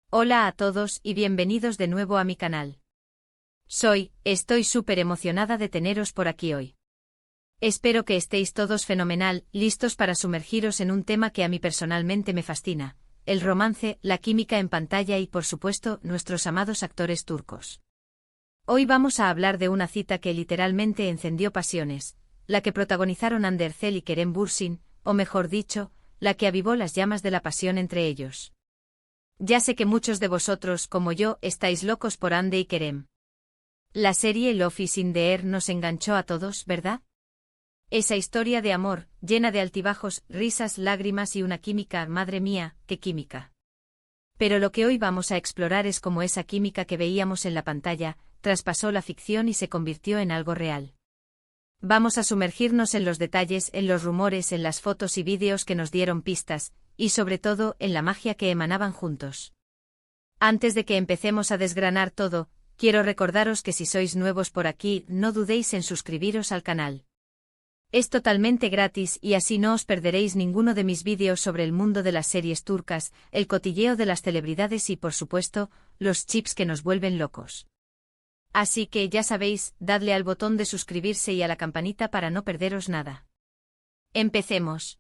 Hola a todos y bienvenidos de nuevo a mi canal. Estoy súper emocionada de teneros por aquí hoy. Espero que estéis todos fenomenal, listos para sumergiros en un tema que a mí personalmente me fascina, el romance, la química en pantalla y por supuesto nuestros amados actores turcos. Hoy vamos a hablar de una cita que literalmente encendió pasiones, la que protagonizaron Hande Erçel y Kerem Bürsin, o mejor dicho, la que avivó las llamas de la pasión entre ellos. Ya sé que muchos de vosotros, como yo, estáis locos por Hande y Kerem. La serie Love is in the Air nos enganchó a todos, ¿verdad? Esa historia de amor, llena de altibajos, risas, lágrimas y una química, madre mía, qué química. Pero lo que hoy vamos a explorar es cómo esa química que veíamos en la pantalla, traspasó la ficción y se convirtió en algo real. Vamos a sumergirnos en los detalles, en los rumores, en las fotos y vídeos que nos dieron pistas, y sobre todo, en la magia que emanaban juntos. Antes de que empecemos a desgranar todo, quiero recordaros que si sois nuevos por aquí, no dudéis en suscribiros al canal. Es totalmente gratis y así no os perderéis ninguno de mis vídeos sobre el mundo de las series turcas, el cotilleo de las celebridades y por supuesto, los chips que nos vuelven locos. Así que ya sabéis, dadle al botón de suscribirse y a la campanita para no perderos nada. Empecemos.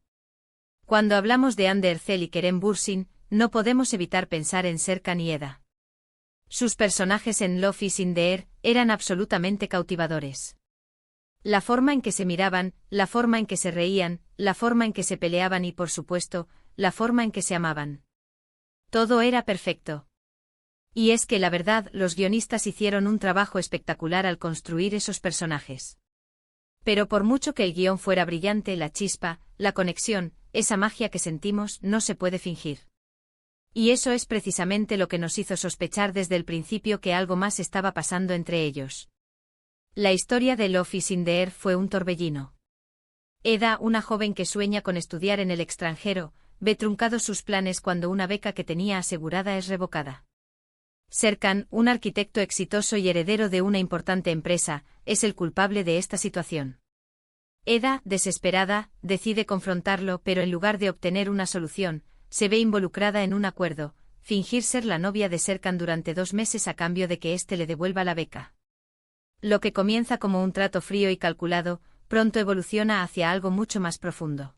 Cuando hablamos de Hande Erçel y Kerem Bürsin, no podemos evitar pensar en Serkan y Eda. Sus personajes en Love is in the Air eran absolutamente cautivadores. La forma en que se miraban, la forma en que se reían, la forma en que se peleaban y por supuesto, la forma en que se amaban. Todo era perfecto. Y es que la verdad, los guionistas hicieron un trabajo espectacular al construir esos personajes. Pero por mucho que el guión fuera brillante, la chispa, la conexión, esa magia que sentimos, no se puede fingir. Y eso es precisamente lo que nos hizo sospechar desde el principio que algo más estaba pasando entre ellos. La historia de Love is in the Air fue un torbellino. Eda, una joven que sueña con estudiar en el extranjero, ve truncados sus planes cuando una beca que tenía asegurada es revocada. Serkan, un arquitecto exitoso y heredero de una importante empresa, es el culpable de esta situación. Eda, desesperada, decide confrontarlo, pero en lugar de obtener una solución, se ve involucrada en un acuerdo, fingir ser la novia de Serkan durante 2 meses a cambio de que éste le devuelva la beca. Lo que comienza como un trato frío y calculado, pronto evoluciona hacia algo mucho más profundo.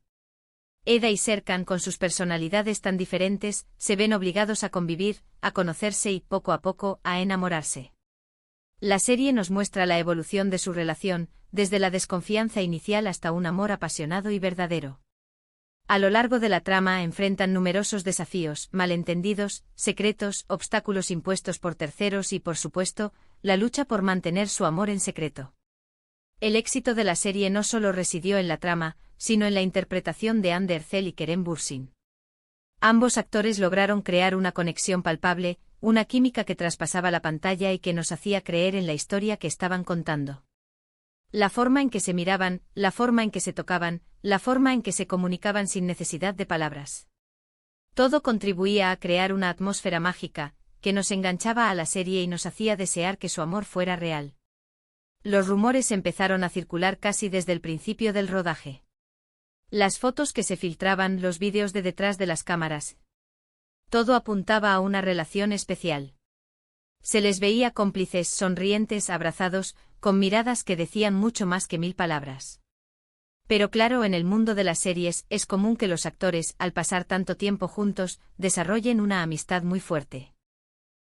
Eda y Serkan, con sus personalidades tan diferentes, se ven obligados a convivir, a conocerse y, poco a poco, a enamorarse. La serie nos muestra la evolución de su relación, desde la desconfianza inicial hasta un amor apasionado y verdadero. A lo largo de la trama enfrentan numerosos desafíos, malentendidos, secretos, obstáculos impuestos por terceros y, por supuesto, la lucha por mantener su amor en secreto. El éxito de la serie no solo residió en la trama, sino en la interpretación de Hande Erçel y Kerem Bürsin. Ambos actores lograron crear una conexión palpable, una química que traspasaba la pantalla y que nos hacía creer en la historia que estaban contando. La forma en que se miraban, la forma en que se tocaban, la forma en que se comunicaban sin necesidad de palabras. Todo contribuía a crear una atmósfera mágica, que nos enganchaba a la serie y nos hacía desear que su amor fuera real. Los rumores empezaron a circular casi desde el principio del rodaje. Las fotos que se filtraban, los vídeos de detrás de las cámaras. Todo apuntaba a una relación especial. Se les veía cómplices, sonrientes, abrazados, con miradas que decían mucho más que 1000 palabras. Pero claro, en el mundo de las series es común que los actores, al pasar tanto tiempo juntos, desarrollen una amistad muy fuerte.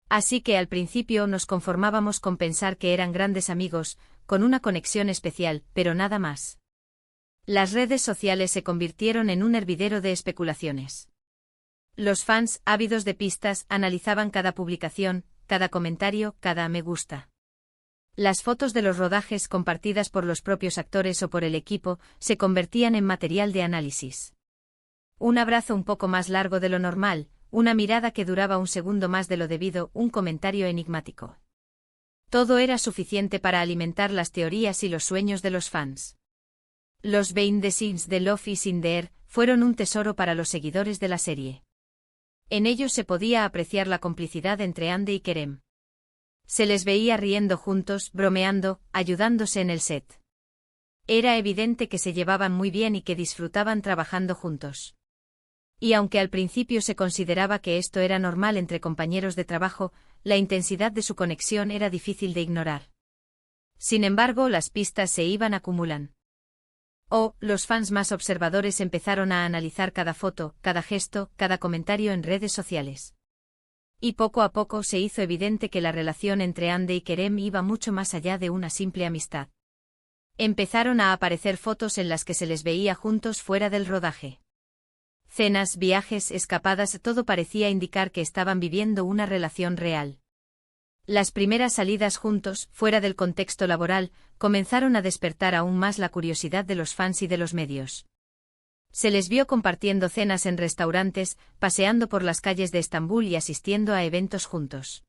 Así que al principio nos conformábamos con pensar que eran grandes amigos, con una conexión especial, pero nada más. Las redes sociales se convirtieron en un hervidero de especulaciones. Los fans, ávidos de pistas, analizaban cada publicación, cada comentario, cada me gusta. Las fotos de los rodajes compartidas por los propios actores o por el equipo se convertían en material de análisis. Un abrazo un poco más largo de lo normal, una mirada que duraba un segundo más de lo debido, un comentario enigmático. Todo era suficiente para alimentar las teorías y los sueños de los fans. Los behind the scenes de Love is in the Air fueron un tesoro para los seguidores de la serie. En ellos se podía apreciar la complicidad entre Hande y Kerem. Se les veía riendo juntos, bromeando, ayudándose en el set. Era evidente que se llevaban muy bien y que disfrutaban trabajando juntos. Y aunque al principio se consideraba que esto era normal entre compañeros de trabajo, la intensidad de su conexión era difícil de ignorar. Sin embargo, las pistas se iban acumulando. Los fans más observadores empezaron a analizar cada foto, cada gesto, cada comentario en redes sociales. Y poco a poco se hizo evidente que la relación entre Ande y Kerem iba mucho más allá de una simple amistad. Empezaron a aparecer fotos en las que se les veía juntos fuera del rodaje. Cenas, viajes, escapadas, todo parecía indicar que estaban viviendo una relación real. Las primeras salidas juntos, fuera del contexto laboral, comenzaron a despertar aún más la curiosidad de los fans y de los medios. Se les vio compartiendo cenas en restaurantes, paseando por las calles de Estambul y asistiendo a eventos juntos.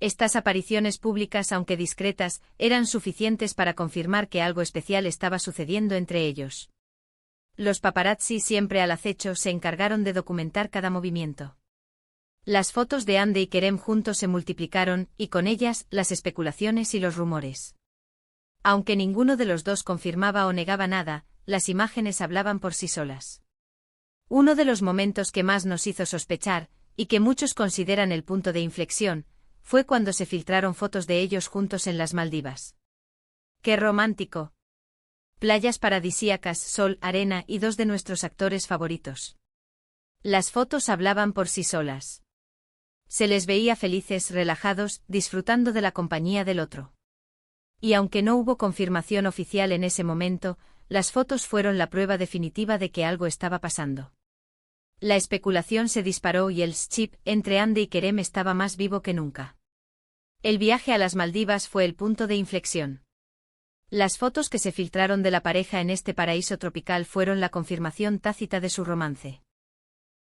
Estas apariciones públicas, aunque discretas, eran suficientes para confirmar que algo especial estaba sucediendo entre ellos. Los paparazzi, siempre al acecho, se encargaron de documentar cada movimiento. Las fotos de Ande y Kerem juntos se multiplicaron, y con ellas, las especulaciones y los rumores. Aunque ninguno de los dos confirmaba o negaba nada, las imágenes hablaban por sí solas. Uno de los momentos que más nos hizo sospechar, y que muchos consideran el punto de inflexión, fue cuando se filtraron fotos de ellos juntos en las Maldivas. ¡Qué romántico! Playas paradisíacas, sol, arena y dos de nuestros actores favoritos. Las fotos hablaban por sí solas. Se les veía felices, relajados, disfrutando de la compañía del otro. Y aunque no hubo confirmación oficial en ese momento, las fotos fueron la prueba definitiva de que algo estaba pasando. La especulación se disparó y el chip entre Ande y Kerem estaba más vivo que nunca. El viaje a las Maldivas fue el punto de inflexión. Las fotos que se filtraron de la pareja en este paraíso tropical fueron la confirmación tácita de su romance.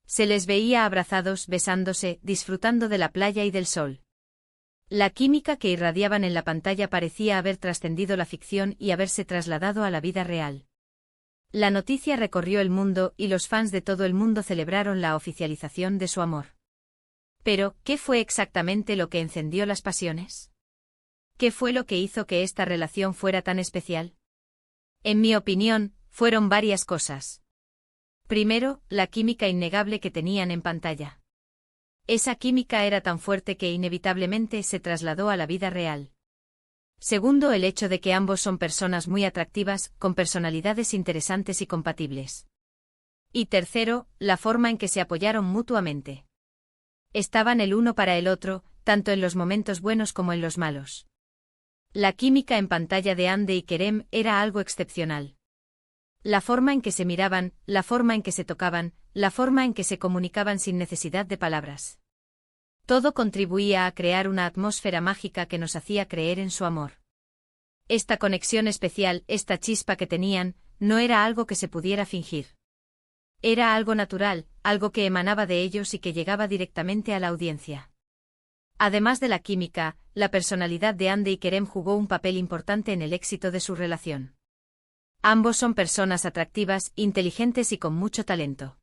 Se les veía abrazados, besándose, disfrutando de la playa y del sol. La química que irradiaban en la pantalla parecía haber trascendido la ficción y haberse trasladado a la vida real. La noticia recorrió el mundo y los fans de todo el mundo celebraron la oficialización de su amor. Pero, ¿qué fue exactamente lo que encendió las pasiones? ¿Qué fue lo que hizo que esta relación fuera tan especial? En mi opinión, fueron varias cosas. Primero, la química innegable que tenían en pantalla. Esa química era tan fuerte que inevitablemente se trasladó a la vida real. Segundo, el hecho de que ambos son personas muy atractivas, con personalidades interesantes y compatibles. Y tercero, la forma en que se apoyaron mutuamente. Estaban el uno para el otro, tanto en los momentos buenos como en los malos. La química en pantalla de Ande y Kerem era algo excepcional. La forma en que se miraban, la forma en que se tocaban, la forma en que se comunicaban sin necesidad de palabras. Todo contribuía a crear una atmósfera mágica que nos hacía creer en su amor. Esta conexión especial, esta chispa que tenían, no era algo que se pudiera fingir. Era algo natural, algo que emanaba de ellos y que llegaba directamente a la audiencia. Además de la química, la personalidad de Ande y Kerem jugó un papel importante en el éxito de su relación. Ambos son personas atractivas, inteligentes y con mucho talento.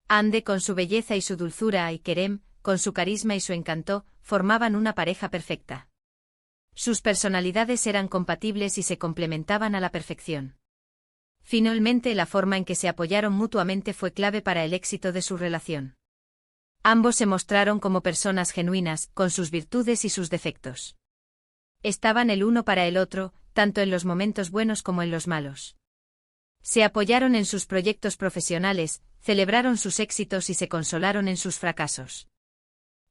Ande con su belleza y su dulzura y Kerem, con su carisma y su encanto, formaban una pareja perfecta. Sus personalidades eran compatibles y se complementaban a la perfección. Finalmente, la forma en que se apoyaron mutuamente fue clave para el éxito de su relación. Ambos se mostraron como personas genuinas, con sus virtudes y sus defectos. Estaban el uno para el otro, tanto en los momentos buenos como en los malos. Se apoyaron en sus proyectos profesionales, celebraron sus éxitos y se consolaron en sus fracasos.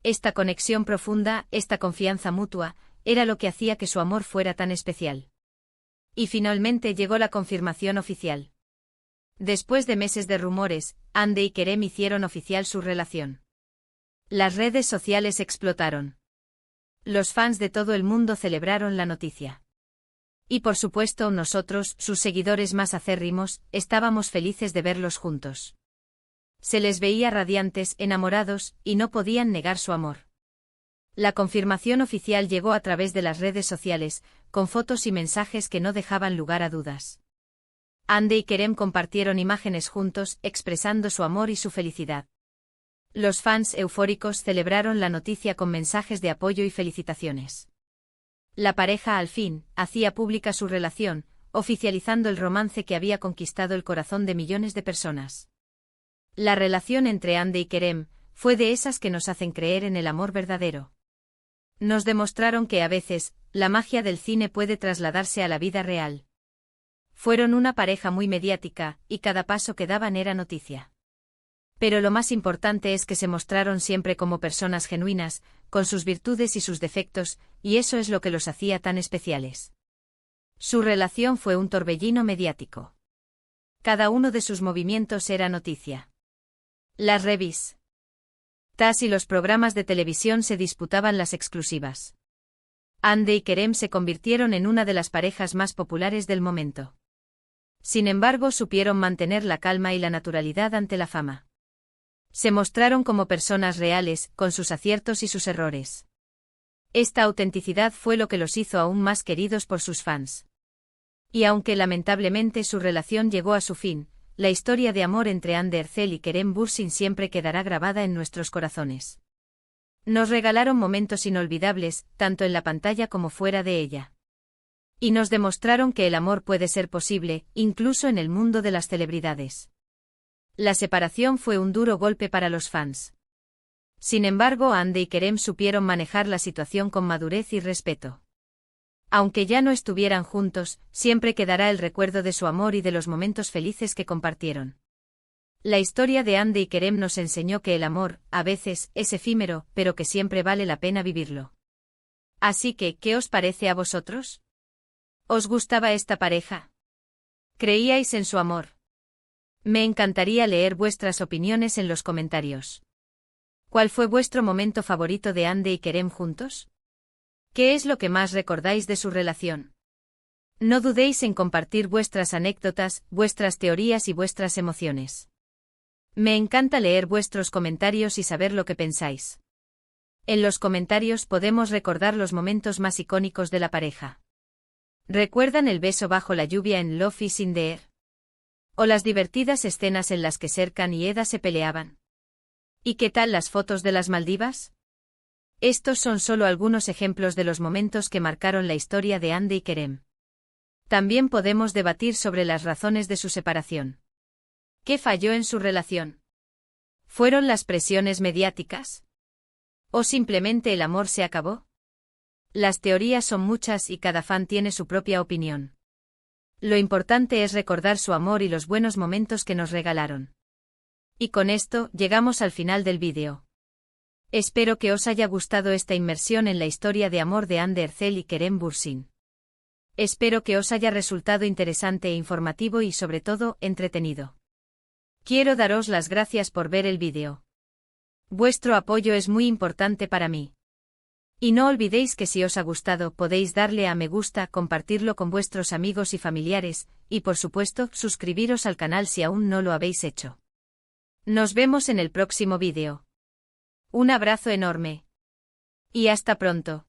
Esta conexión profunda, esta confianza mutua, era lo que hacía que su amor fuera tan especial. Y finalmente llegó la confirmación oficial. Después de meses de rumores, Ande y Kerem hicieron oficial su relación. Las redes sociales explotaron. Los fans de todo el mundo celebraron la noticia. Y por supuesto nosotros, sus seguidores más acérrimos, estábamos felices de verlos juntos. Se les veía radiantes, enamorados, y no podían negar su amor. La confirmación oficial llegó a través de las redes sociales, con fotos y mensajes que no dejaban lugar a dudas. Ande y Kerem compartieron imágenes juntos, expresando su amor y su felicidad. Los fans eufóricos celebraron la noticia con mensajes de apoyo y felicitaciones. La pareja al fin hacía pública su relación, oficializando el romance que había conquistado el corazón de millones de personas. La relación entre Hande y Kerem fue de esas que nos hacen creer en el amor verdadero. Nos demostraron que a veces, la magia del cine puede trasladarse a la vida real. Fueron una pareja muy mediática, y cada paso que daban era noticia. Pero lo más importante es que se mostraron siempre como personas genuinas, con sus virtudes y sus defectos, y eso es lo que los hacía tan especiales. Su relación fue un torbellino mediático. Cada uno de sus movimientos era noticia. Las revistas y los programas de televisión se disputaban las exclusivas. Hande y Kerem se convirtieron en una de las parejas más populares del momento. Sin embargo, supieron mantener la calma y la naturalidad ante la fama. Se mostraron como personas reales, con sus aciertos y sus errores. Esta autenticidad fue lo que los hizo aún más queridos por sus fans. Y aunque lamentablemente su relación llegó a su fin, la historia de amor entre Hande Erçel y Kerem Bürsin siempre quedará grabada en nuestros corazones. Nos regalaron momentos inolvidables, tanto en la pantalla como fuera de ella. Y nos demostraron que el amor puede ser posible, incluso en el mundo de las celebridades. La separación fue un duro golpe para los fans. Sin embargo, Hande y Kerem supieron manejar la situación con madurez y respeto. Aunque ya no estuvieran juntos, siempre quedará el recuerdo de su amor y de los momentos felices que compartieron. La historia de Hande y Kerem nos enseñó que el amor, a veces, es efímero, pero que siempre vale la pena vivirlo. Así que, ¿qué os parece a vosotros? ¿Os gustaba esta pareja? ¿Creíais en su amor? Me encantaría leer vuestras opiniones en los comentarios. ¿Cuál fue vuestro momento favorito de Hande y Kerem juntos? ¿Qué es lo que más recordáis de su relación? No dudéis en compartir vuestras anécdotas, vuestras teorías y vuestras emociones. Me encanta leer vuestros comentarios y saber lo que pensáis. En los comentarios podemos recordar los momentos más icónicos de la pareja. ¿Recuerdan el beso bajo la lluvia en Love is in the Air? ¿O las divertidas escenas en las que Serkan y Eda se peleaban? ¿Y qué tal las fotos de las Maldivas? Estos son solo algunos ejemplos de los momentos que marcaron la historia de Hande y Kerem. También podemos debatir sobre las razones de su separación. ¿Qué falló en su relación? ¿Fueron las presiones mediáticas? ¿O simplemente el amor se acabó? Las teorías son muchas y cada fan tiene su propia opinión. Lo importante es recordar su amor y los buenos momentos que nos regalaron. Y con esto, llegamos al final del vídeo. Espero que os haya gustado esta inmersión en la historia de amor de Hande Erçel y Kerem Bürsin. Espero que os haya resultado interesante e informativo y sobre todo, entretenido. Quiero daros las gracias por ver el vídeo. Vuestro apoyo es muy importante para mí. Y no olvidéis que si os ha gustado podéis darle a me gusta, compartirlo con vuestros amigos y familiares, y por supuesto, suscribiros al canal si aún no lo habéis hecho. Nos vemos en el próximo vídeo. Un abrazo enorme. Y hasta pronto.